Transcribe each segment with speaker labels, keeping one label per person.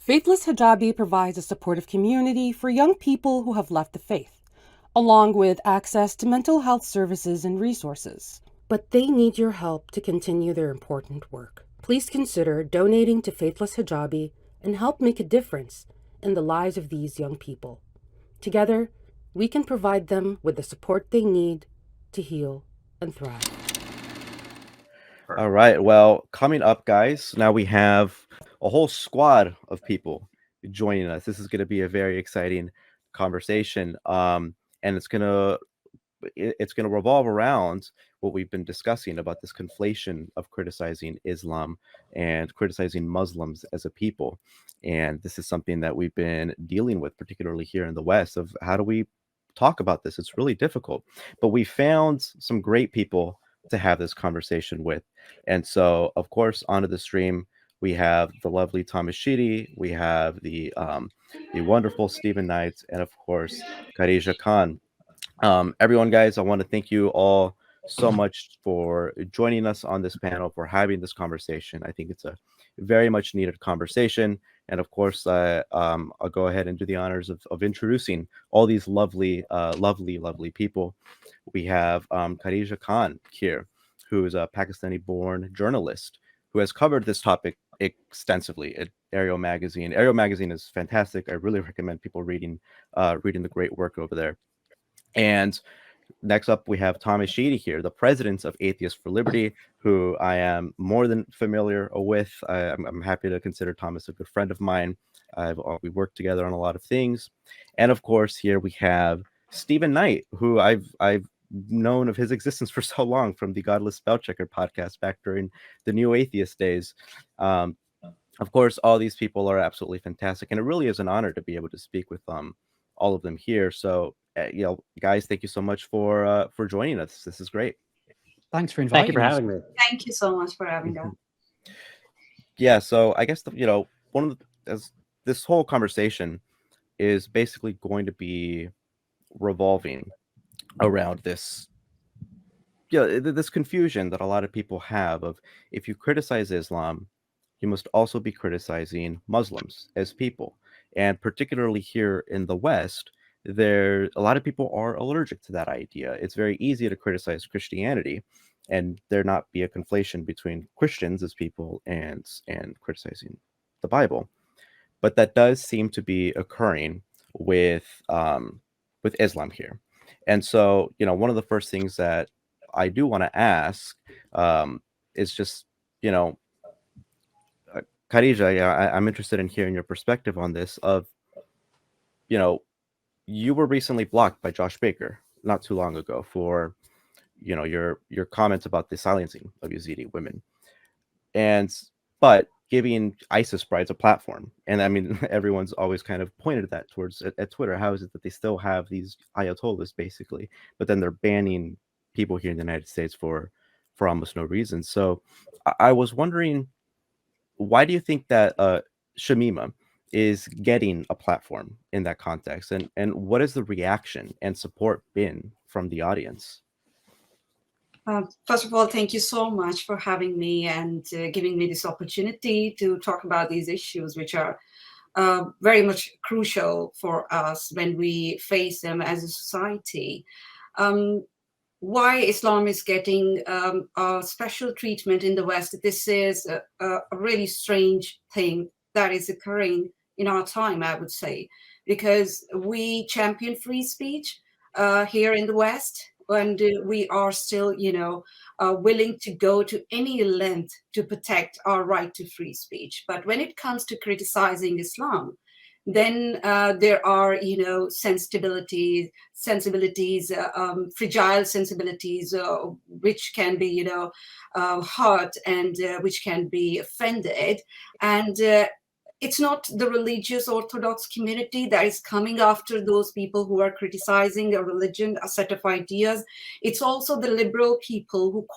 Speaker 1: Faithless Hijabi provides a supportive community for young people who have left the faith, along with access to mental health services and resources. But they need your help to continue their important work. Please consider donating to Faithless Hijabi and help make a difference in the lives of these young people. Together, we can provide them with the support they need to heal and thrive.
Speaker 2: All right. Well, coming up, guys, now we have a whole squad of people joining us. This is going to be a very exciting conversation, and it's gonna revolve around what we've been discussing about this conflation of criticizing Islam and criticizing Muslims as a people. And this is something that we've been dealing with, particularly here in the West, of how do we talk about this? It's really difficult. But we found some great people to have this conversation with. And so, of course, onto the stream, we have the lovely Thomas Sheedy, we have the wonderful Stephen Knight, and of course, Khadija Khan. Everyone, guys, I want to thank you all so much for joining us on this panel, for having this conversation. I think it's a very much needed conversation. And of course, I'll go ahead and do the honors of introducing all these lovely people. We have Khadija Khan here, who is a Pakistani-born journalist who has covered this topic extensively at Areo Magazine. Areo Magazine is fantastic. I really recommend people reading the great work over there. And next up, we have Thomas Sheedy here, the president of Atheists for Liberty, who I am more than familiar with. I'm happy to consider Thomas a good friend of mine. We worked together on a lot of things. And of course, here we have Stephen Knight, who I've known of his existence for so long from the Godless Spellchecker podcast back during the New Atheist days. Of course, all these people are absolutely fantastic, and it really is an honor to be able to speak with all of them here. So, guys, thank you so much for joining us. This is great.
Speaker 3: Thanks for inviting
Speaker 4: us.
Speaker 3: Thank you for having
Speaker 4: me. Thank you so much for having us.
Speaker 2: Yeah. So I guess one of this whole conversation is basically going to be revolving around this this confusion that a lot of people have of, if you criticize Islam, you must also be criticizing Muslims as people. And particularly here in the West, a lot of people are allergic to that idea. It's very easy to criticize Christianity and there not be a conflation between Christians as people and criticizing the Bible. But that does seem to be occurring with Islam here. And so, one of the first things that I do want to ask is just, Khadija, I'm interested in hearing your perspective on this of, you were recently blocked by Josh Baker not too long ago for, your comments about the silencing of Yazidi women. But giving ISIS brides a platform. And I mean, everyone's always kind of pointed that towards at Twitter. How is it that they still have these ayatollahs basically, but then they're banning people here in the United States for almost no reason? So I was wondering, why do you think that Shamima is getting a platform in that context? And what has the reaction and support been from the audience?
Speaker 4: First of all, thank you so much for having me and giving me this opportunity to talk about these issues, which are very much crucial for us when we face them as a society. Why Islam is getting a special treatment in the West, this is a really strange thing that is occurring in our time, I would say, because we champion free speech here in the West, and we are still, willing to go to any length to protect our right to free speech. But when it comes to criticizing Islam, then there are, sensibilities, fragile sensibilities, which can be, hurt and which can be offended. And it's not the religious Orthodox community that is coming after those people who are criticizing a religion, a set of ideas. It's also the liberal people who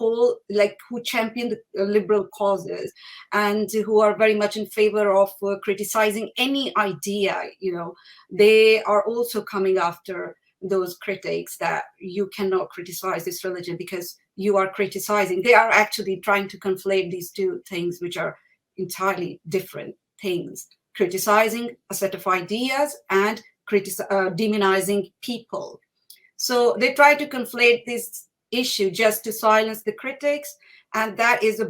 Speaker 4: champion the liberal causes and who are very much in favor of criticizing any idea. They are also coming after those critics that you cannot criticize this religion because you are criticizing. They are actually trying to conflate these two things, which are entirely different things. criticizing a set of ideas and demonizing people. So they try to conflate this issue just to silence the critics, and that is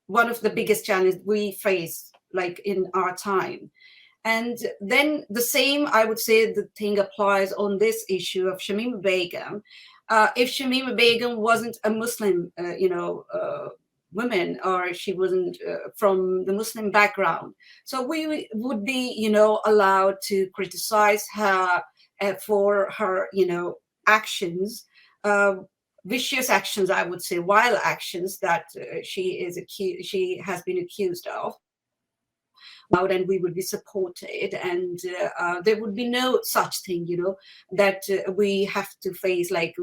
Speaker 4: one of the biggest challenges we face, like in our time. And then the same, I would say, the thing applies on this issue of Shamima Begum. If Shamima Begum wasn't a Muslim, woman, or she wasn't from the Muslim background, so we would be, allowed to criticize her for her, actions, vicious actions, I would say, wild actions that she has been accused of. And we would be supported, and there would be no such thing, that we have to face. Like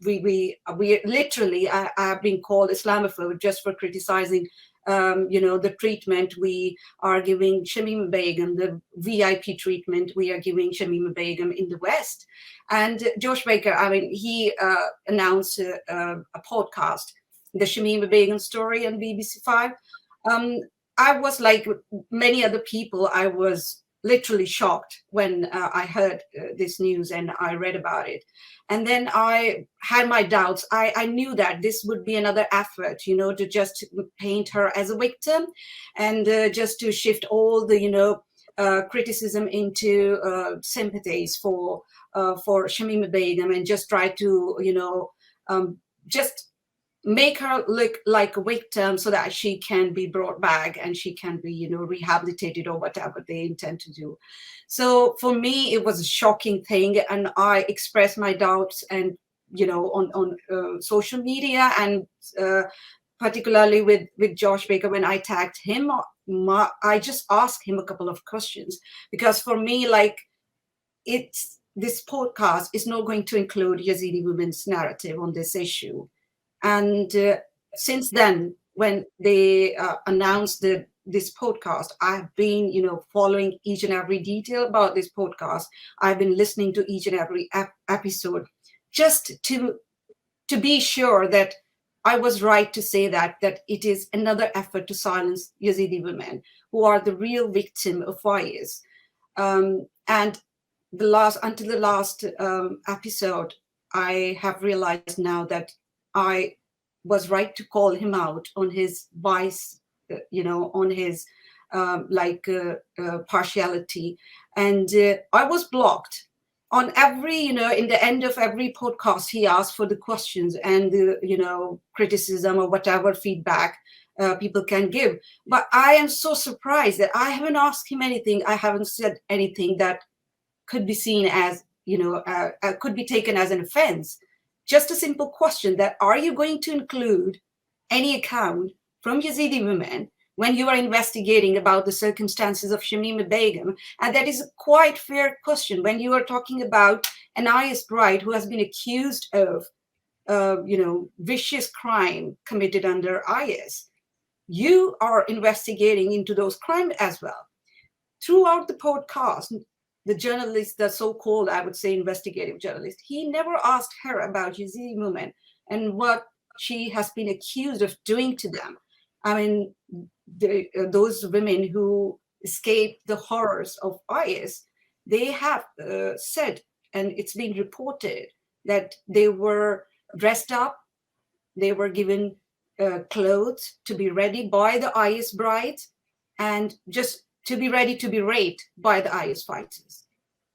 Speaker 4: we literally are being called Islamophobe just for criticizing, the treatment we are giving Shamima Begum, the VIP treatment we are giving Shamima Begum in the West. And Josh Baker, he announced a podcast, the Shamima Begum story on BBC 5. I was like many other people, I was literally shocked when I heard this news and I read about it. And then I had my doubts. I knew that this would be another effort, to just paint her as a victim, and just to shift all the, criticism into sympathies for Shamima Begum, and just try to, just make her look like a victim so that she can be brought back and she can be, rehabilitated or whatever they intend to do. So for me, it was a shocking thing, and I expressed my doubts, and on social media, and particularly with Josh Baker, when I tagged him, I just asked him a couple of questions, because for me, like, this podcast is not going to include Yazidi women's narrative on this issue. And since then, when they announced this podcast, I've been, following each and every detail about this podcast. I've been listening to each and every episode, just to be sure that I was right to say that it is another effort to silence Yazidi women, who are the real victim of IS. And until the last episode, I have realized now that I was right to call him out on his bias, on his partiality. And I was blocked on every, in the end of every podcast, he asked for the questions and the, criticism or whatever feedback people can give. But I am so surprised that I haven't asked him anything. I haven't said anything that could be seen as, could be taken as an offense. Just a simple question that, are you going to include any account from Yazidi women when you are investigating about the circumstances of Shamima Begum? And that is a quite fair question when you are talking about an IS bride who has been accused of, vicious crime committed under IS. You are investigating into those crimes as well. Throughout the podcast, the journalist, the so-called, I would say, investigative journalist, he never asked her about Yazidi women and what she has been accused of doing to them. Those women who escaped the horrors of IS, they have said, and it's been reported, that they were dressed up, they were given clothes to be ready by the IS brides, and just to be ready to be raped by the IS fighters.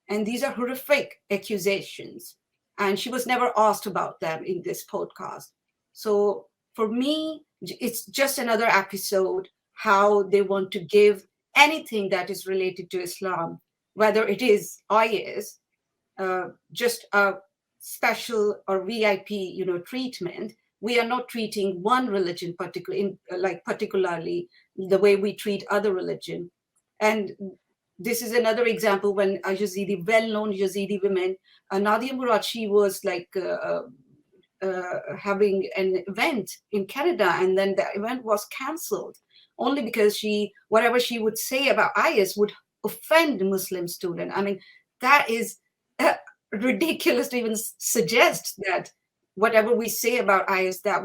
Speaker 4: And these are horrific accusations. And she was never asked about them in this podcast. So for me, it's just another episode how they want to give anything that is related to Islam, whether it is IS, just a special or VIP, treatment. We are not treating one religion particularly the way we treat other religion. And this is another example when a Yazidi, well-known Yazidi woman, Nadia Murad, she was having an event in Canada, and then the event was cancelled only because whatever she would say about IS would offend Muslim students. That is ridiculous to even suggest that whatever we say about IS that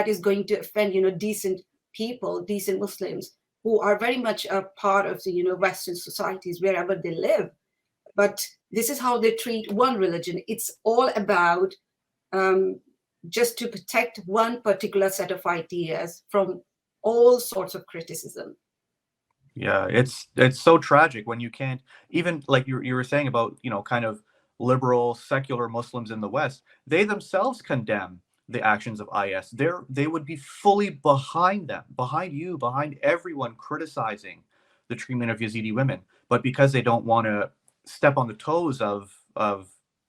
Speaker 4: is going to offend, decent people, decent Muslims. who are very much a part of the Western societies wherever they live. But this is how they treat one religion. It's all about just to protect one particular set of ideas from all sorts of criticism.
Speaker 3: Yeah, it's so tragic when you can't even, like you were saying about, kind of liberal secular Muslims in the West, they themselves condemn the actions of IS. They would be fully behind them, behind you, behind everyone criticizing the treatment of Yazidi women, but because they don't want to step on the toes of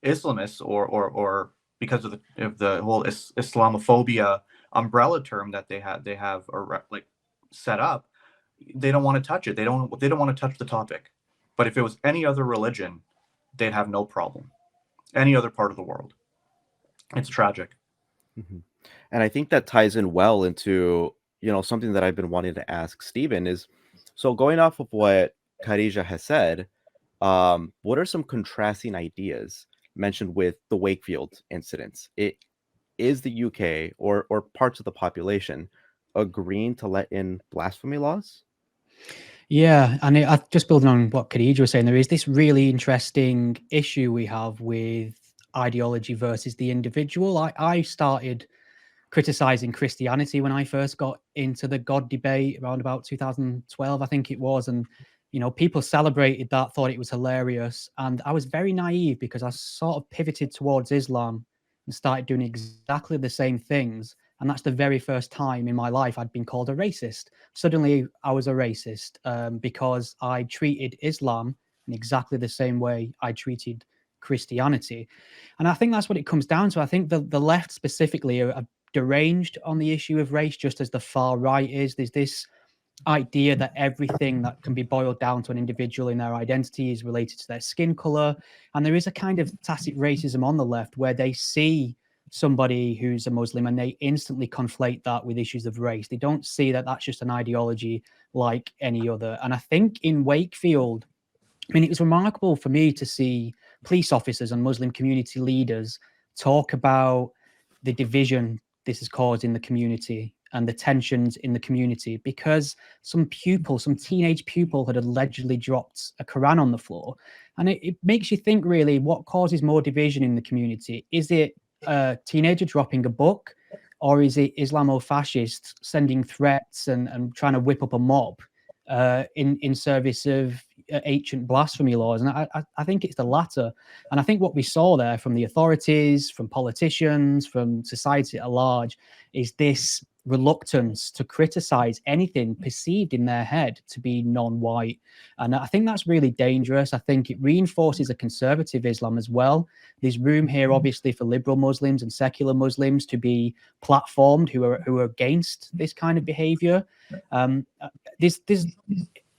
Speaker 3: Islamists, or because of the whole Islamophobia umbrella term that they have like set up, they don't want to touch it. They don't want to touch the topic. But if it was any other religion, they'd have no problem. Any other part of the world. It's tragic.
Speaker 2: Mm-hmm. And I think that ties in well into, something that I've been wanting to ask Stephen is, so going off of what Khadija has said, what are some contrasting ideas mentioned with the Wakefield incidents? Is the UK or parts of the population agreeing to let in blasphemy laws?
Speaker 5: Yeah, and I just building on what Khadija was saying, there is this really interesting issue we have with ideology versus the individual. I started criticizing Christianity when I first got into the God debate around about 2012, I think it was. And, people celebrated that, thought it was hilarious. And I was very naive because I sort of pivoted towards Islam and started doing exactly the same things. And that's the very first time in my life I'd been called a racist. Suddenly I was a racist because I treated Islam in exactly the same way I treated Christianity. And I think that's what it comes down to. I think the left specifically are deranged on the issue of race, just as the far right is. There's this idea that everything that can be boiled down to an individual in their identity is related to their skin color. And there is a kind of tacit racism on the left where they see somebody who's a Muslim and they instantly conflate that with issues of race. They don't see that that's just an ideology like any other. And I think in Wakefield, it was remarkable for me to see police officers and Muslim community leaders talk about the division this has caused in the community and the tensions in the community, because some teenage pupil had allegedly dropped a Quran on the floor. And it makes you think, really, what causes more division in the community? Is it a teenager dropping a book, or is it Islamofascists sending threats and trying to whip up a mob in service of ancient blasphemy laws? And I think it's the latter. And I think what we saw there from the authorities, from politicians, from society at large, is this reluctance to criticize anything perceived in their head to be non-white. And I think that's really dangerous. I think it reinforces a conservative Islam as well. There's room here, obviously, for liberal Muslims and secular Muslims to be platformed who are against this kind of behavior. There's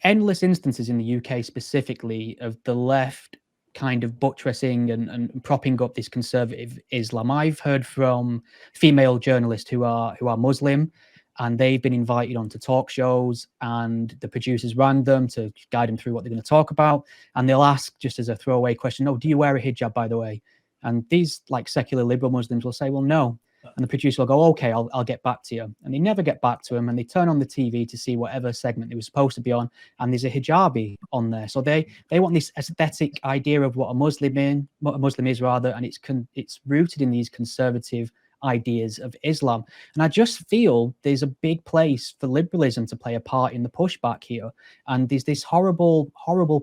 Speaker 5: endless instances in the UK specifically of the left kind of buttressing and propping up this conservative Islam. I've heard from female journalists who are Muslim, and they've been invited onto talk shows, and the producers rang them to guide them through what they're going to talk about. And they'll ask, just as a throwaway question, "Oh, do you wear a hijab, by the way?" And these like secular liberal Muslims will say, "Well, no." And the producer will go, "Okay, I'll get back to you." And they never get back to him. And they turn on the TV to see whatever segment they were supposed to be on, and there's a hijabi on there. So they want this aesthetic idea of what a Muslim is, rather, and it's rooted in these conservative ideas of Islam. And I just feel there's a big place for liberalism to play a part in the pushback here. And there's this horrible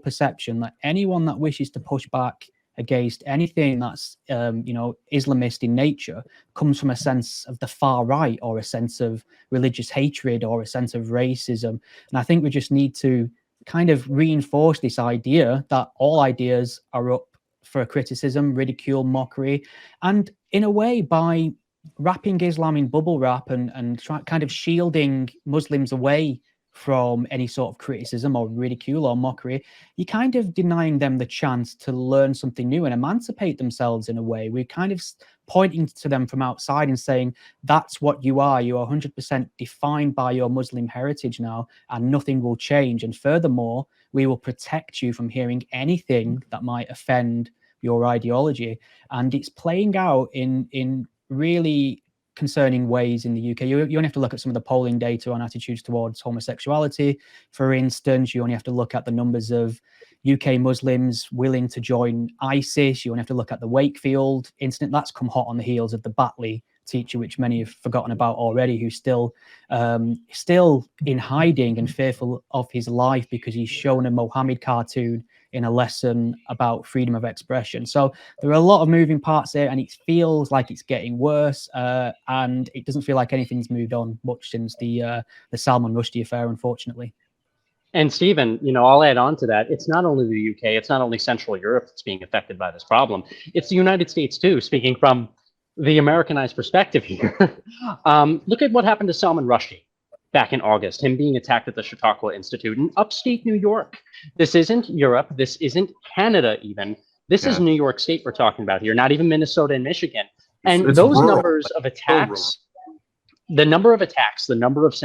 Speaker 5: perception that anyone that wishes to push back against anything that's Islamist in nature comes from a sense of the far right, or a sense of religious hatred, or a sense of racism. And I think we just need to kind of reinforce this idea that all ideas are up for criticism, ridicule, mockery, and in a way, by wrapping Islam in bubble wrap and kind of shielding Muslims away from any sort of criticism or ridicule or mockery, you're kind of denying them the chance to learn something new and emancipate themselves in a way. We're kind of pointing to them from outside and saying, that's what you are. You are 100% defined by your Muslim heritage now, and nothing will change. And furthermore, we will protect you from hearing anything that might offend your ideology. And it's playing out in really concerning ways in the UK. You only have to look at some of the polling data on attitudes towards homosexuality. For instance, you only have to look at the numbers of UK Muslims willing to join ISIS. You only have to look at the Wakefield incident. That's come hot on the heels of the Batley teacher, which many have forgotten about already, who's still in hiding and fearful of his life because he's shown a Mohammed cartoon in a lesson about freedom of expression. So there are a lot of moving parts there, and it feels like it's getting worse, and it doesn't feel like anything's moved on much since the Salman Rushdie affair, unfortunately.
Speaker 6: And Stephen, I'll add on to that. It's not only the UK, it's not only Central Europe that's being affected by this problem. It's the United States too, speaking from the Americanized perspective here. Look at what happened to Salman Rushdie back in August, him being attacked at the Chautauqua Institute in upstate New York. This isn't Europe. This isn't Canada even. This is New York State we're talking about here, not even Minnesota and Michigan. And
Speaker 3: It's
Speaker 6: those
Speaker 3: rural.
Speaker 6: numbers of attacks, the number of attacks, the numbers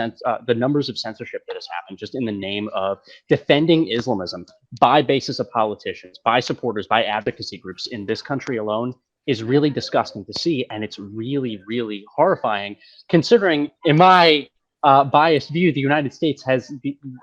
Speaker 6: of censorship that has happened just in the name of defending Islamism by basis of politicians, by supporters, by advocacy groups in this country alone is really disgusting to see. And it's really, really horrifying, considering, in my biased view, the United States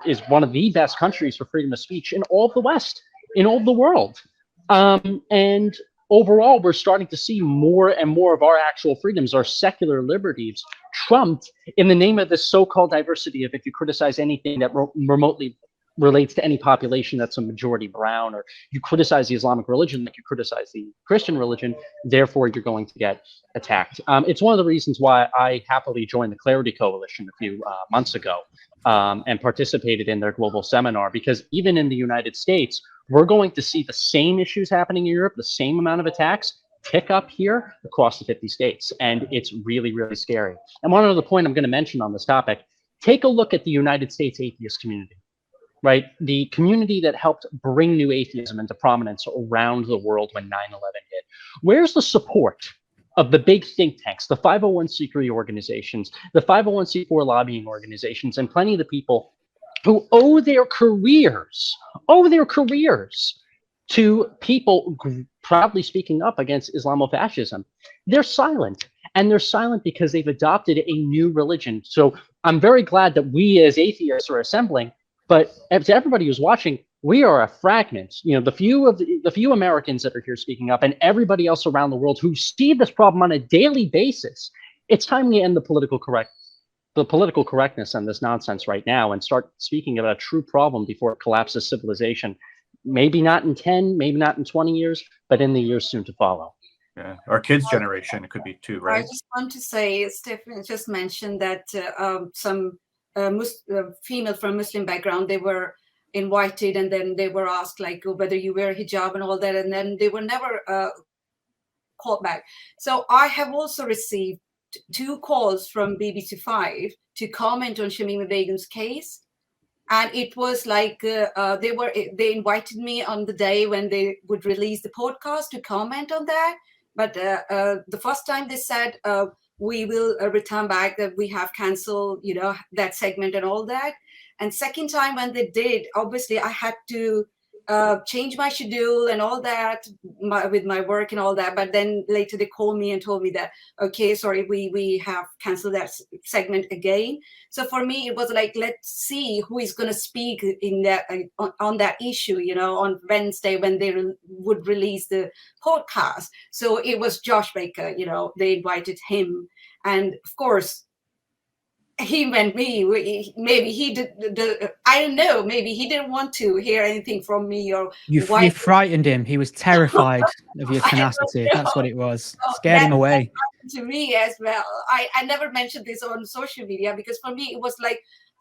Speaker 6: is one of the best countries for freedom of speech in all of the West, in all of the world. And overall, we're starting to see more and more of our actual freedoms, our secular liberties, trumped in the name of this so-called diversity of if you criticize anything that remotely relates to any population that's a majority brown, or you criticize the Islamic religion like you criticize the Christian religion, therefore you're going to get attacked. It's one of the reasons why I happily joined the Clarity Coalition a few months ago and participated in their global seminar, because even in the United States, we're going to see the same issues happening in Europe, the same amount of attacks pick up here across the 50 states. And it's really, really scary. And one other point I'm going to mention on this topic, take a look at the United States atheist community, right? The community that helped bring new atheism into prominence around the world when 9/11 hit. Where's the support of the big think tanks, the 501c3 organizations, the 501c4 lobbying organizations, and plenty of the people who owe their careers to people proudly speaking up against Islamofascism? They're silent, and they're silent because they've adopted a new religion. So I'm very glad that we as atheists are assembling, but to everybody who's watching, we are a fragment. The few Americans that are here speaking up, and everybody else around the world who see this problem on a daily basis. It's time we end the political correctness and this nonsense right now and start speaking about a true problem before it collapses civilization. Maybe not in 10, maybe not in 20 years, but in the years soon to follow.
Speaker 3: Yeah, our kids' generation, it could be too, right?
Speaker 4: I just want to say, Stephen just mentioned that some female from Muslim background, they were invited and then they were asked whether you wear hijab and all that, and then they were never called back. So I have also received 2 calls from BBC 5 to comment on Shamima Begum's case. And it was like they invited me on the day when they would release the podcast to comment on that. But the first time they said, we will return back, that we have canceled, that segment and all that. And second time when they did, obviously I had to change my schedule and all that with my work and all that. But then later they called me and told me that, okay, sorry, we have canceled that segment again. So for me, it was like, let's see who is going to speak in that on that issue, on Wednesday when they would release the podcast. So it was Josh Baker, they invited him. And of course, he went me. Maybe he did. I don't know. Maybe he didn't want to hear anything from me, or
Speaker 5: you frightened him. He was terrified of your tenacity. That's what it was. Scared him away.
Speaker 4: To me as well. I never mentioned this on social media because for me it was like,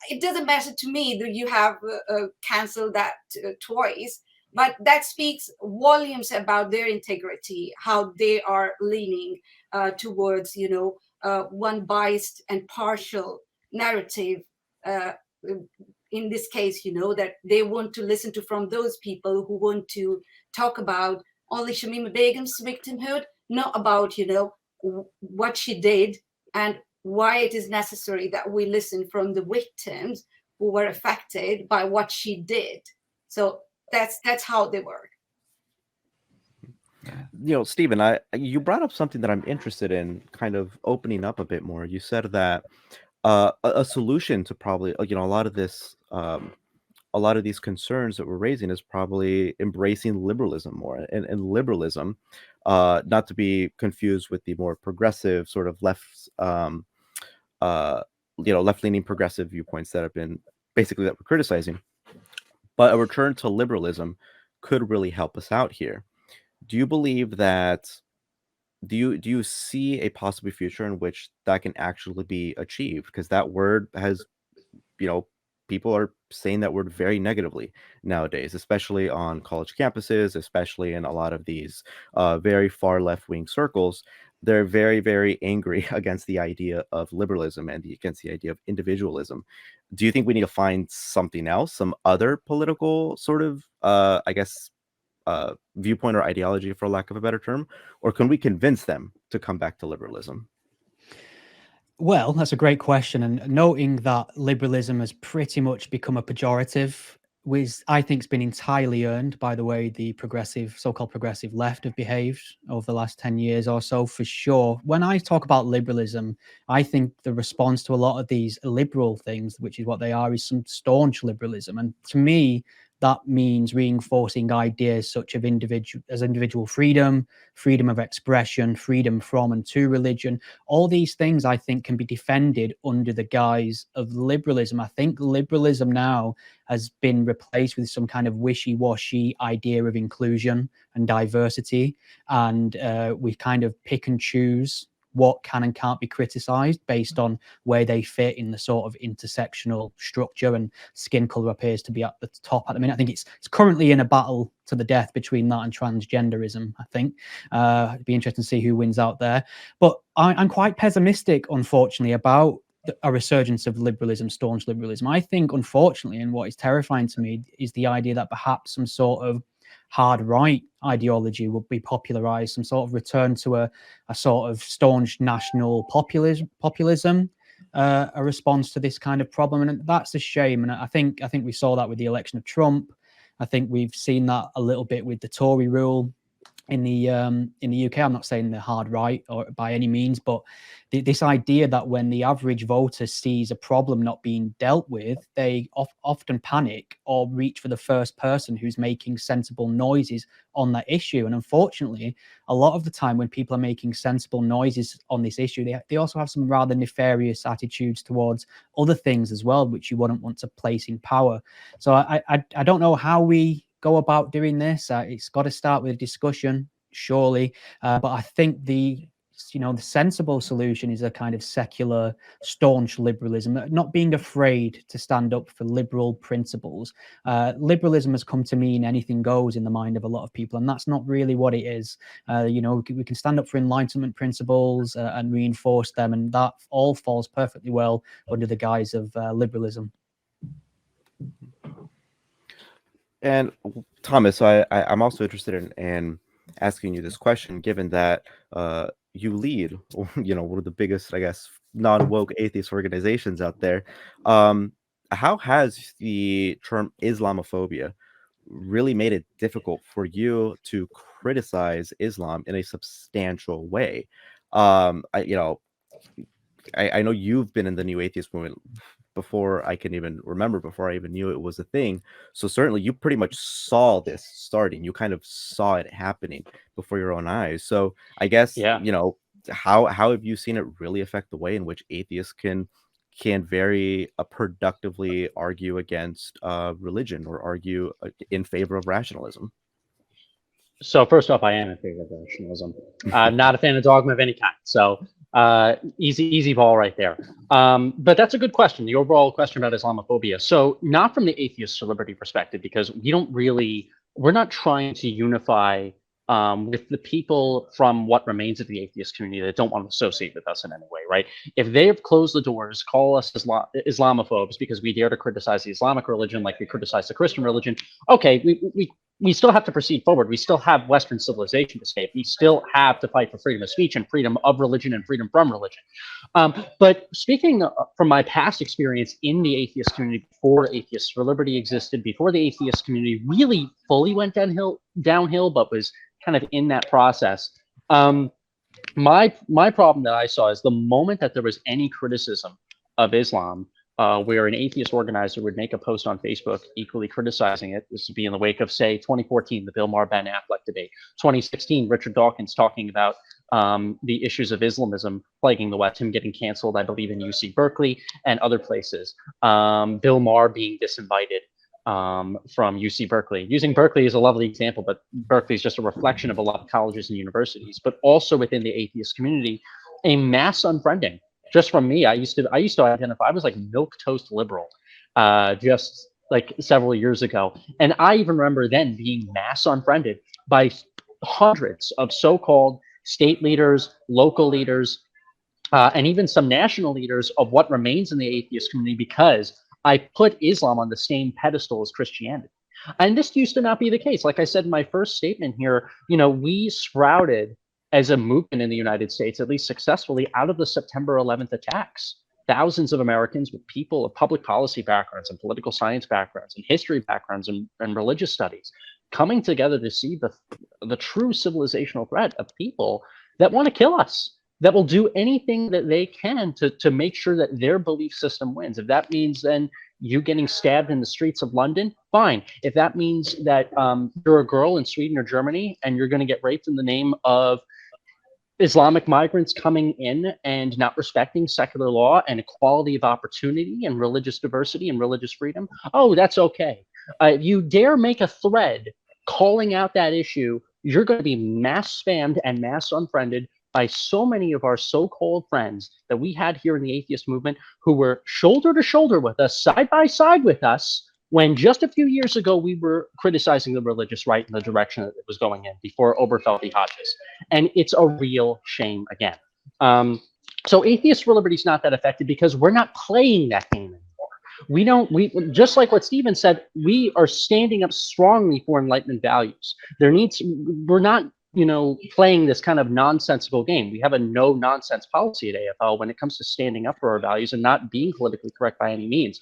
Speaker 4: it doesn't matter to me that you have canceled that twice, but that speaks volumes about their integrity, how they are leaning towards one biased and partial narrative, in this case, that they want to listen to from those people who want to talk about only Shamima Begum's victimhood, not about, what she did and why it is necessary that we listen from the victims who were affected by what she did. So that's how they work.
Speaker 2: Stephen, you brought up something that I'm interested in kind of opening up a bit more. You said that a solution to probably, a lot of this, a lot of these concerns that we're raising is probably embracing liberalism more. And liberalism, not to be confused with the more progressive sort of left-leaning progressive viewpoints that have been basically that we're criticizing. But a return to liberalism could really help us out here. Do you believe that? Do you see a possible future in which that can actually be achieved? Because that word has, people are saying that word very negatively nowadays, especially on college campuses, especially in a lot of these very far left-wing circles. They're very, very angry against the idea of liberalism and against the idea of individualism. Do you think we need to find something else, some other political sort of, viewpoint or ideology, for lack of a better term, or can we convince them to come back to liberalism?
Speaker 5: Well, that's a great question. And noting that liberalism has pretty much become a pejorative, which I think has been entirely earned by the way the so-called progressive left have behaved over the last 10 years or so, for sure. When I talk about liberalism, I think the response to a lot of these liberal things, which is what they are, is some staunch liberalism. And to me, that means reinforcing ideas such as individual freedom, freedom of expression, freedom from and to religion. All these things, I think, can be defended under the guise of liberalism. I think liberalism now has been replaced with some kind of wishy-washy idea of inclusion and diversity. And we kind of pick and choose what can and can't be criticized based on where they fit in the sort of intersectional structure, and skin color appears to be at the top at the minute. I think it's currently in a battle to the death between that and transgenderism. I think it'd be interesting to see who wins out there. But I'm quite pessimistic, unfortunately, about a resurgence of liberalism, staunch liberalism. I think, unfortunately, and what is terrifying to me is the idea that perhaps some sort of hard right ideology will be popularized, some sort of return to a sort of staunch national populism, a response to this kind of problem. And that's a shame. And I think we saw that with the election of Trump. I think we've seen that a little bit with the Tory rule in the UK. I'm not saying the hard right or by any means, but this idea that when the average voter sees a problem not being dealt with, they often panic or reach for the first person who's making sensible noises on that issue. And unfortunately, a lot of the time when people are making sensible noises on this issue, they also have some rather nefarious attitudes towards other things as well, which you wouldn't want to place in power. So I don't know how we go about doing this. It's got to start with a discussion, surely. But I think the sensible solution is a kind of secular, staunch liberalism, not being afraid to stand up for liberal principles. Liberalism has come to mean anything goes in the mind of a lot of people, and that's not really what it is. We can stand up for Enlightenment principles and reinforce them, and that all falls perfectly well under the guise of liberalism.
Speaker 2: And Thomas, I'm also interested in asking you this question, given that you lead, one of the biggest, I guess, non-woke atheist organizations out there. How has the term Islamophobia really made it difficult for you to criticize Islam in a substantial way? I know you've been in the new atheist movement before I can even remember, before I even knew it was a thing. So certainly you pretty much saw this starting. You kind of saw it happening before your own eyes. So I guess, how have you seen it really affect the way in which atheists can very productively argue against religion, or argue in favor of rationalism?
Speaker 6: So first off, I am in favor of rationalism. I'm not a fan of dogma of any kind. So easy ball right there. But that's a good question, the overall question about Islamophobia. So not from the atheist to liberty perspective, because we're not trying to unify with the people from what remains of the atheist community that don't want to associate with us in any way, right? If they have closed the doors, call us Islamophobes because we dare to criticize the Islamic religion like we criticize the Christian religion, okay, we still have to proceed forward. We still have Western civilization to save. We still have to fight for freedom of speech and freedom of religion and freedom from religion. But speaking from my past experience in the atheist community, before Atheists for Liberty existed, before the atheist community really fully went downhill, but was kind of in that process. My problem that I saw is the moment that there was any criticism of Islam, where an atheist organizer would make a post on Facebook equally criticizing it. This would be in the wake of, say, 2014, the Bill Maher Ben Affleck debate. 2016, Richard Dawkins talking about the issues of Islamism plaguing the West, him getting canceled, I believe, in UC Berkeley and other places. Bill Maher being disinvited from UC Berkeley. Using Berkeley is a lovely example, but Berkeley is just a reflection of a lot of colleges and universities, but also within the atheist community, a mass unfriending. Just from me, I used to identify, I was like milquetoast liberal, just like several years ago. And I even remember then being mass unfriended by hundreds of so-called state leaders, local leaders, and even some national leaders of what remains in the atheist community, because I put Islam on the same pedestal as Christianity. And this used to not be the case. Like I said in my first statement here, we sprouted as a movement in the United States, at least successfully, out of the September 11th attacks. Thousands of Americans with people of public policy backgrounds and political science backgrounds and history backgrounds and religious studies coming together to see the true civilizational threat of people that want to kill us, that will do anything that they can to make sure that their belief system wins. If that means then you getting stabbed in the streets of London, fine. If that means that you're a girl in Sweden or Germany and you're going to get raped in the name of Islamic migrants coming in and not respecting secular law and equality of opportunity and religious diversity and religious freedom, oh, that's okay. If you dare make a thread calling out that issue, you're going to be mass spammed and mass unfriended by so many of our so-called friends that we had here in the atheist movement who were shoulder to shoulder with us, side by side with us, when just a few years ago we were criticizing the religious right in the direction that it was going in before Oberfeld v. Hodges. And it's a real shame again. So Atheists for Liberty is not that affected because we're not playing that game anymore. We just like what Stephen said, we are standing up strongly for Enlightenment values. We're not playing this kind of nonsensical game. We have a no nonsense policy at AFL when it comes to standing up for our values and not being politically correct by any means.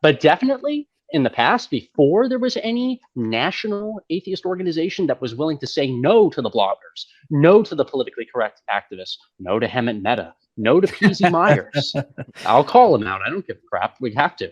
Speaker 6: But definitely in the past, before there was any national atheist organization that was willing to say no to the bloggers, no to the politically correct activists, no to Hemant Mehta, no to P.Z. Myers. I'll call him out. I don't give a crap. We have to.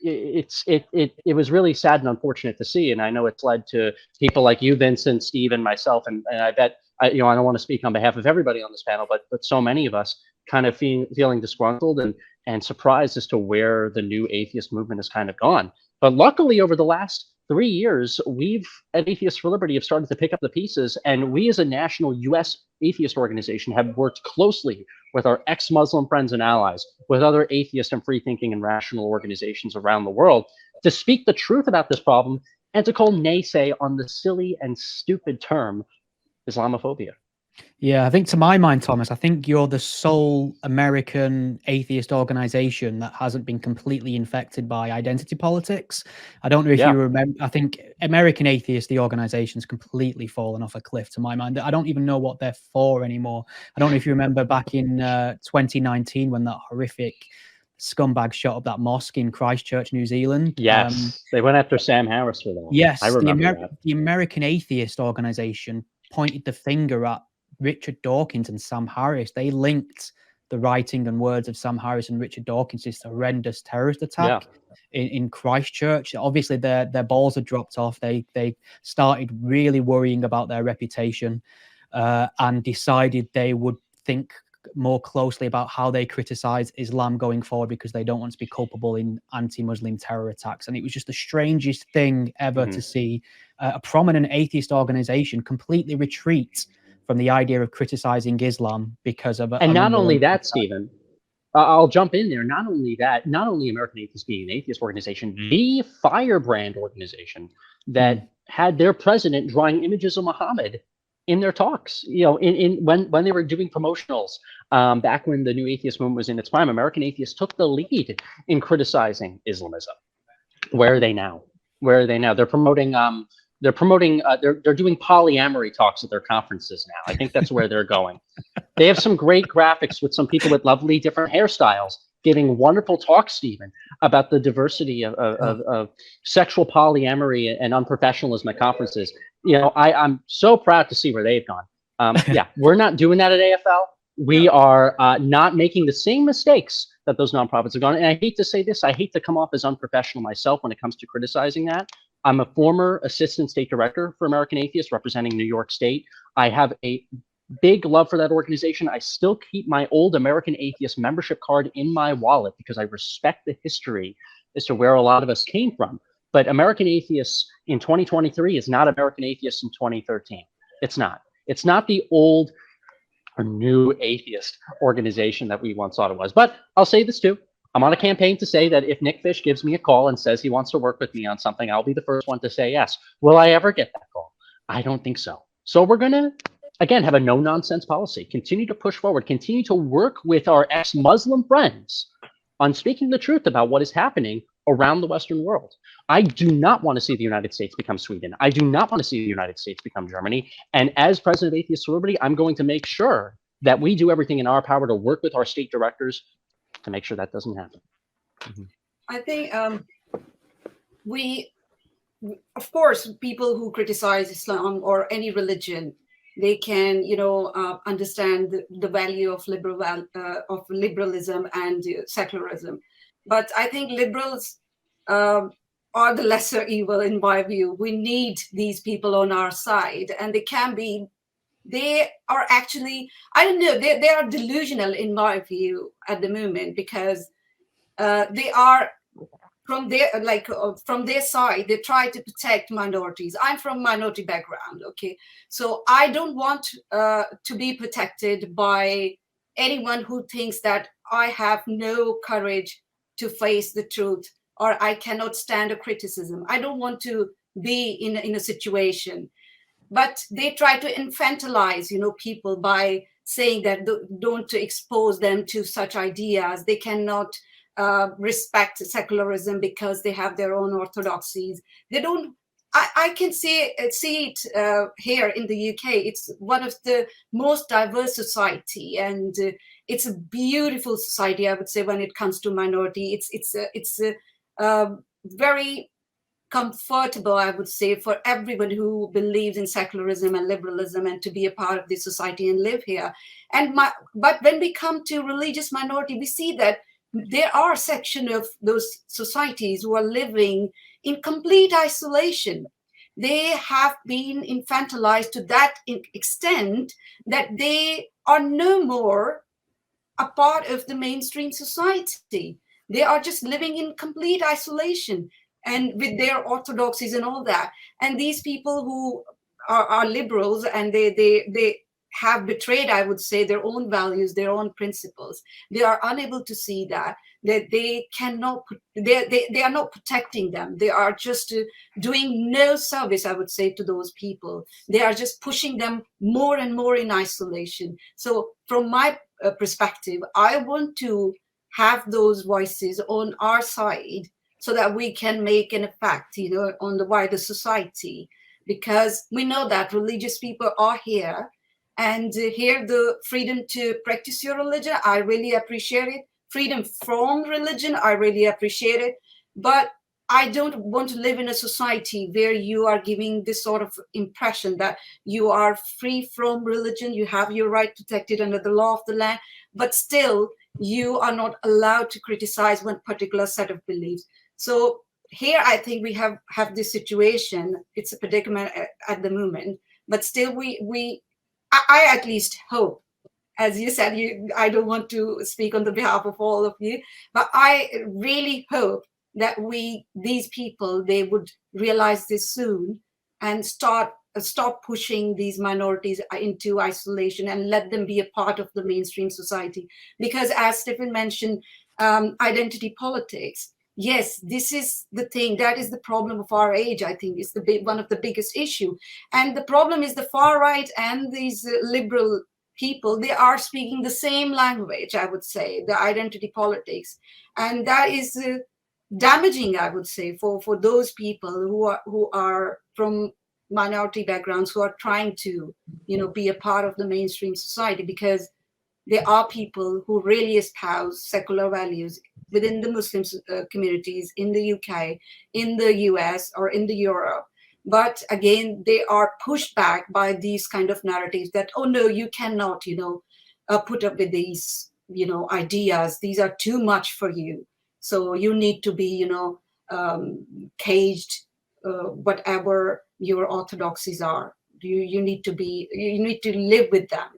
Speaker 6: It was really sad and unfortunate to see, and I know it's led to people like you, Vincent, Steve, and myself, and I bet I don't want to speak on behalf of everybody on this panel, but so many of us kind of feeling disgruntled and surprised as to where the new atheist movement has kind of gone. But luckily, over the last 3 years, we've at Atheists for Liberty have started to pick up the pieces, and we as a national U.S. atheist organization have worked closely with our ex-Muslim friends and allies, with other atheist and free-thinking and rational organizations around the world, to speak the truth about this problem and to call naysay on the silly and stupid term Islamophobia.
Speaker 5: Yeah, I think to my mind, Thomas, I think you're the sole American atheist organization that hasn't been completely infected by identity politics. I don't know if you remember, I think American Atheist, the organization's completely fallen off a cliff to my mind. I don't even know what they're for anymore. I don't know if you remember back in 2019 when that horrific scumbag shot up that mosque in Christchurch, New Zealand.
Speaker 6: Yes, they went after Sam Harris for that.
Speaker 5: Yes,
Speaker 6: I remember that.
Speaker 5: The American Atheist organization pointed the finger at Richard Dawkins and Sam Harris. They linked the writing and words of Sam Harris and Richard Dawkins to this horrendous terrorist attack in Christchurch. Obviously, their balls had dropped off. They started really worrying about their reputation and decided they would think more closely about how they criticize Islam going forward because they don't want to be culpable in anti-Muslim terror attacks. And it was just the strangest thing ever to see a prominent atheist organization completely retreat from the idea of criticizing Islam because of
Speaker 6: and not only that, Stephen, I'll jump in there. Not only that, not only American Atheists being an atheist organization, the Firebrand organization that had their president drawing images of Muhammad in their talks, when they were doing promotionals back when the new atheist movement was in its prime, American Atheists took the lead in criticizing Islamism. Where are they now? Where are they now? They're promoting they're doing polyamory talks at their conferences now. I think that's where they're going. They have some great graphics with some people with lovely different hairstyles giving wonderful talks, Stephen, about the diversity of sexual polyamory and unprofessionalism at conferences. You know, I'm so proud to see where they've gone. Yeah, we're not doing that at AFL. We are not making the same mistakes that those nonprofits have gone. And I hate to say this, I hate to come off as unprofessional myself when it comes to criticizing that. I'm a former assistant state director for American Atheists representing New York State. I have a big love for that organization. I still keep my old American Atheist membership card in my wallet because I respect the history as to where a lot of us came from. But American Atheists in 2023 is not American Atheists in 2013. It's not. It's not the old or new atheist organization that we once thought it was. But I'll say this too. I'm on a campaign to say that if Nick Fish gives me a call and says he wants to work with me on something, I'll be the first one to say yes. Will I ever get that call? I don't think so. So we're going to, again, have a no-nonsense policy, continue to push forward, continue to work with our ex-Muslim friends on speaking the truth about what is happening around the Western world. I do not want to see the United States become Sweden. I do not want to see the United States become Germany. And as president of Atheists for Liberty, I'm going to make sure that we do everything in our power to work with our state directors to make sure that doesn't happen.
Speaker 4: I think we, of course, people who criticize Islam or any religion, they can, understand the value of liberalism and secularism. But I think liberals are the lesser evil in my view. We need these people on our side, and they are actually, I don't know, they are delusional in my view at the moment, because they are from their side, they try to protect minorities. I'm from minority background, okay? So I don't want to be protected by anyone who thinks that I have no courage to face the truth, or I cannot stand a criticism. I don't want to be in a situation. But they try to infantilize, people by saying that don't expose them to such ideas. They cannot respect secularism because they have their own orthodoxies. They don't. I can see it here in the UK. It's one of the most diverse society, and it's a beautiful society, I would say, when it comes to minority. It's very comfortable, I would say, for everyone who believes in secularism and liberalism and to be a part of this society and live here. But when we come to religious minority, we see that there are a section of those societies who are living in complete isolation. They have been infantilized to that extent that they are no more a part of the mainstream society. They are just living in complete isolation, and with their orthodoxies and all that. And these people who are liberals, and they have betrayed, I would say, their own values, their own principles. They are unable to see that they cannot, they are not protecting them. They are just doing no service, I would say, to those people. They are just pushing them more and more in isolation. So from my perspective, I want to have those voices on our side, so that we can make an effect, on the wider society, because we know that religious people are here, and here the freedom to practice your religion, I really appreciate it. Freedom from religion, I really appreciate it. But I don't want to live in a society where you are giving this sort of impression that you are free from religion, you have your right protected under the law of the land, but still you are not allowed to criticize one particular set of beliefs. So here, I think we have this situation. It's a predicament at the moment, but still, I at least hope, as you said, I don't want to speak on the behalf of all of you, but I really hope that these people, they would realize this soon and stop pushing these minorities into isolation and let them be a part of the mainstream society. Because as Stephen mentioned, identity politics. Yes, this is the thing. That is the problem of our age, I think. It's one of the biggest issue. And the problem is the far right and these liberal people, they are speaking the same language, I would say, the identity politics. And that is damaging, I would say, for those people who are from minority backgrounds, who are trying to, be a part of the mainstream society, because there are people who really espouse secular values within the Muslim communities in the UK, in the US, or in the Europe. But again, they are pushed back by these kind of narratives that, oh no, you cannot, put up with these, ideas. These are too much for you. So you need to be, caged, whatever your orthodoxies are. You need to live with them.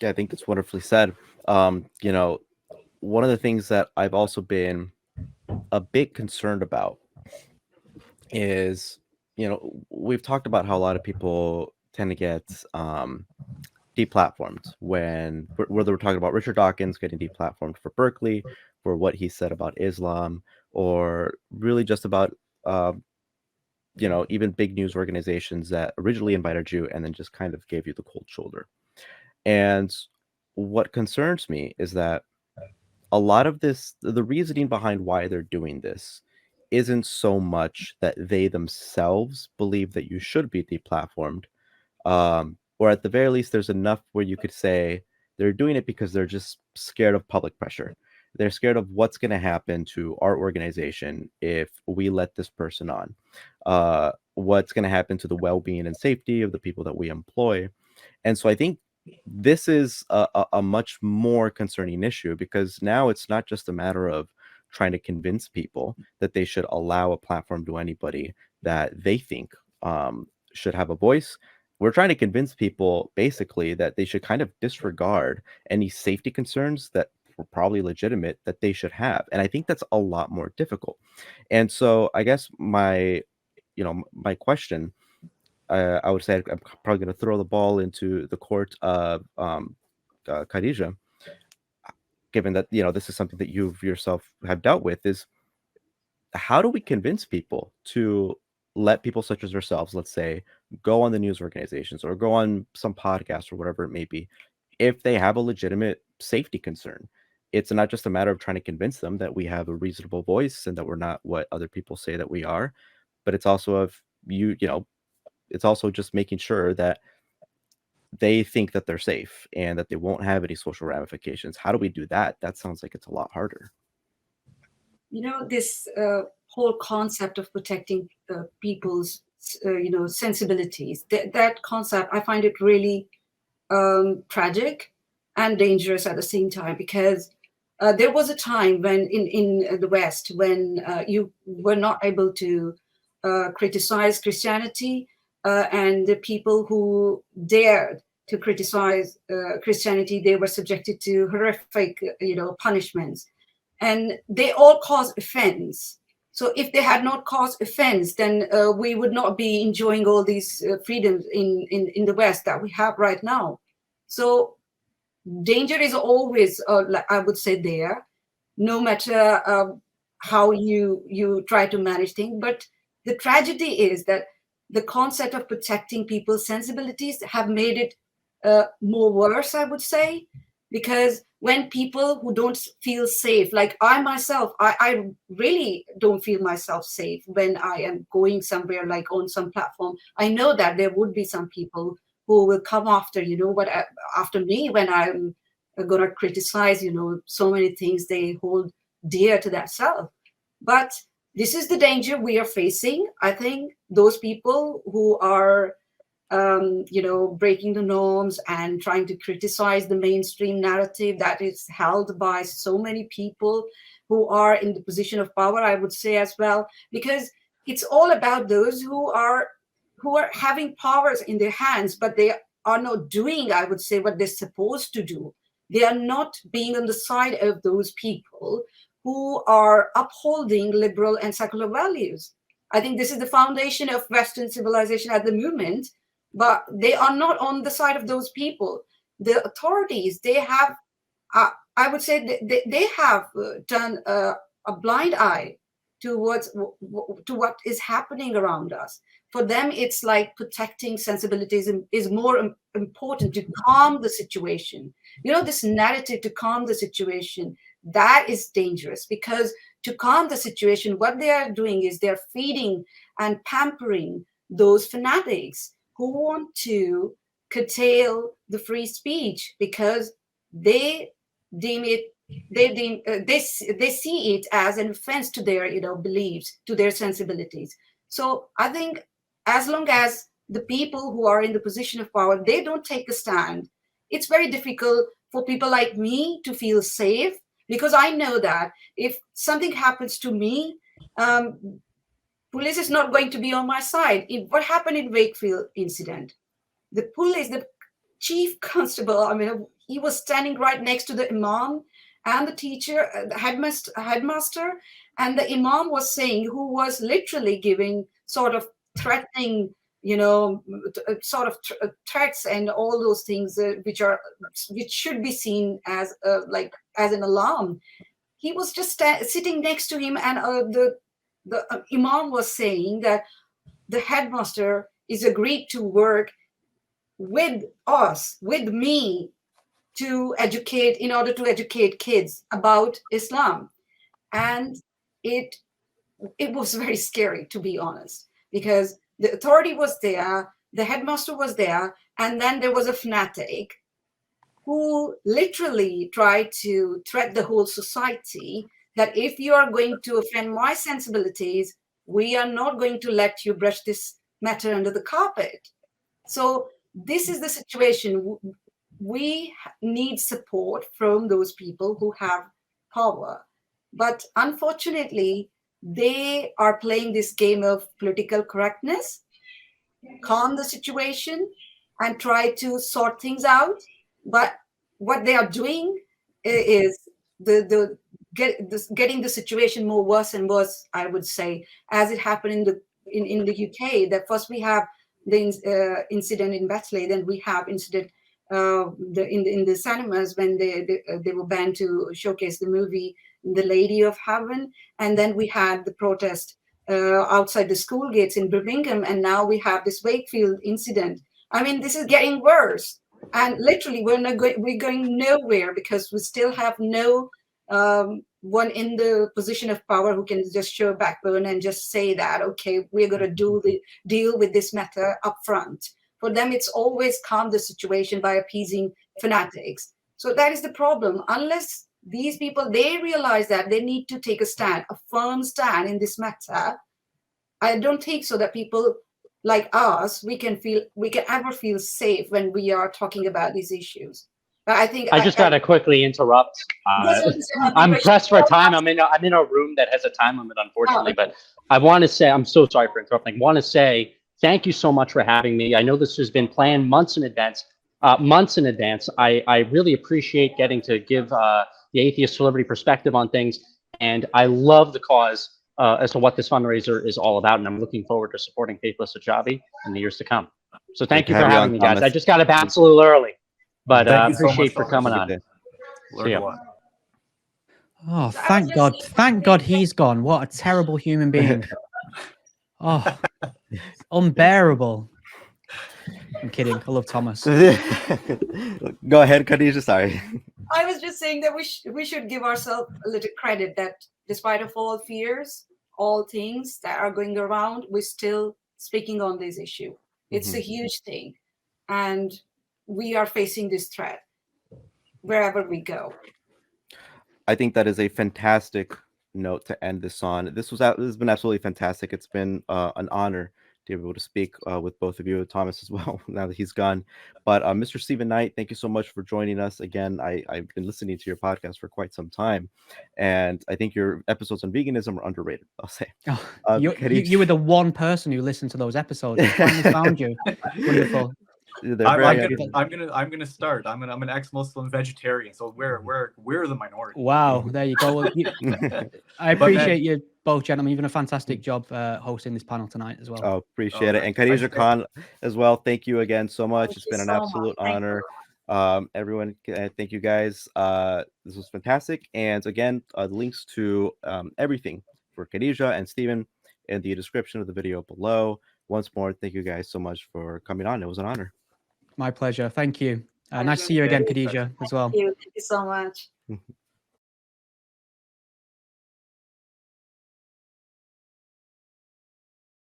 Speaker 2: Yeah, I think that's wonderfully said. One of the things that I've also been a bit concerned about is, we've talked about how a lot of people tend to get deplatformed whether we're talking about Richard Dawkins getting deplatformed for Berkeley, for what he said about Islam, or really just about, even big news organizations that originally invited you and then just kind of gave you the cold shoulder. And what concerns me is that a lot of this, the reasoning behind why they're doing this, isn't so much that they themselves believe that you should be deplatformed, or at the very least, there's enough where you could say they're doing it because they're just scared of public pressure. They're scared of what's going to happen to our organization if we let this person on. What's going to happen to the well-being and safety of the people that we employ. And so I think this is a much more concerning issue, because now it's not just a matter of trying to convince people that they should allow a platform to anybody that they think should have a voice. We're trying to convince people basically that they should kind of disregard any safety concerns that were probably legitimate that they should have. And I think that's a lot more difficult. And so I guess my question, I would say I'm probably going to throw the ball into the court of Khadija, given that, this is something that you yourself have dealt with, is how do we convince people to let people such as ourselves, let's say, go on the news organizations or go on some podcast or whatever it may be, if they have a legitimate safety concern? It's not just a matter of trying to convince them that we have a reasonable voice and that we're not what other people say that we are, but it's also it's also just making sure that they think that they're safe and that they won't have any social ramifications. How do we do that? That sounds like it's a lot harder.
Speaker 4: This whole concept of protecting people's, sensibilities, that concept, I find it really tragic and dangerous at the same time, because there was a time when in the West, when you were not able to criticize Christianity, and the people who dared to criticize Christianity, they were subjected to horrific, punishments, and they all caused offense. So if they had not caused offense, then we would not be enjoying all these freedoms in the West that we have right now. So danger is always, I would say, there, no matter how you try to manage things. But the tragedy is that the concept of protecting people's sensibilities have made it more worse, I would say, because when people who don't feel safe, like I myself, I really don't feel myself safe when I am going somewhere, like on some platform. I know that there would be some people who will come after, after me, when I'm going to criticize, so many things they hold dear to themselves. But this is the danger we are facing. I think those people who are breaking the norms and trying to criticize the mainstream narrative that is held by so many people who are in the position of power, I would say as well, because it's all about those who are having powers in their hands, but they are not doing, I would say, what they're supposed to do. They are not being on the side of those people who are upholding liberal and secular values. I think this is the foundation of Western civilization at the moment, but they are not on the side of those people. The authorities, they have, I would say, they have done a blind eye to what is happening around us. For them, it's like protecting sensibilities is more important to calm the situation. This narrative to calm the situation, that is dangerous, because to calm the situation, what they are doing is they're feeding and pampering those fanatics who want to curtail the free speech, because they deem it they see it as an offense to their beliefs, to their sensibilities. So I think as long as the people who are in the position of power, they don't take a stand, it's very difficult for people like me to feel safe, because I know that if something happens to me, police is not going to be on my side. What happened in Wakefield incident, the police, the chief constable, I mean, he was standing right next to the imam and the teacher, the headmaster, and the imam was saying, who was literally giving sort of threatening, threats and all those things, which should be seen as as an alarm. He was just sitting next to him, and the imam was saying that the headmaster is agreed to work with us, with me, in order to educate kids about Islam. And it was very scary, to be honest, because the authority was there, the headmaster was there, and then there was a fanatic who literally tried to threat the whole society that if you are going to offend my sensibilities, we are not going to let you brush this matter under the carpet. So this is the situation. We need support from those people who have power. But unfortunately, they are playing this game of political correctness, calm the situation, and try to sort things out. But what they are doing is getting the situation more worse and worse, I would say, as it happened in the UK. That first we have the incident in Bexley, then we have incident in the cinemas when they were banned to showcase the movie The Lady of Heaven, and then we had the protest outside the school gates in Birmingham, and now we have this Wakefield incident. I mean, this is getting worse, and literally we're going nowhere, because we still have no one in the position of power who can just show a backbone and just say that, okay, we're going to deal with this matter up front. For them, it's always calm the situation by appeasing fanatics. So that is the problem. Unless these people, they realize that they need to take a stand, a firm stand in this matter, I don't think so that people like us, we can ever feel safe when we are talking about these issues. But I think
Speaker 6: I just got to quickly interrupt. I'm pressed for time. I'm in a room that has a time limit, unfortunately. But I want to say, I'm so sorry for interrupting. I want to say thank you so much for having me. I know this has been planned months in advance. I really appreciate getting to give the Atheist Celebrity perspective on things, and I love the cause as to what this fundraiser is all about, and I'm looking forward to supporting Faithless Hijabi in the years to come. So thank you for having me, guys. I just got to bounce a little early, but appreciate for coming on. See ya.
Speaker 5: Oh, thank God. Thank God he's gone. What a terrible human being. Oh, unbearable. I'm kidding. I love Thomas.
Speaker 2: Go ahead, Khadija. Sorry.
Speaker 4: I was just saying that we should give ourselves a little credit that despite of all fears, all things that are going around, we're still speaking on this issue. It's a huge thing. And we are facing this threat wherever we go.
Speaker 2: I think that is a fantastic note to end this on. This has been absolutely fantastic. It's been an honor to be able to speak with both of you, Thomas as well, now that he's gone. But Mr. Stephen Knight, thank you so much for joining us again. I've been listening to your podcast for quite some time, and I think your episodes on veganism are underrated, I'll say.
Speaker 5: Oh, you were the one person who listened to those episodes. I finally found you. Wonderful.
Speaker 3: I'm gonna start. I'm an ex-Muslim vegetarian, so we're the minority.
Speaker 5: Wow, there you go. I appreciate you both, gentlemen. You've done a fantastic job hosting this panel tonight as well.
Speaker 2: Oh, appreciate it. And Khadija Khan as well. Thank you again so much. It's been an absolute honor. Everyone, thank you guys. This was fantastic. And again, links to everything for Khadija and Stephen in the description of the video below. once more, thank you guys so much for coming on. It was an honor.
Speaker 5: My pleasure. Thank you. Nice to see you again, Khadija, as well.
Speaker 4: Thank you so much.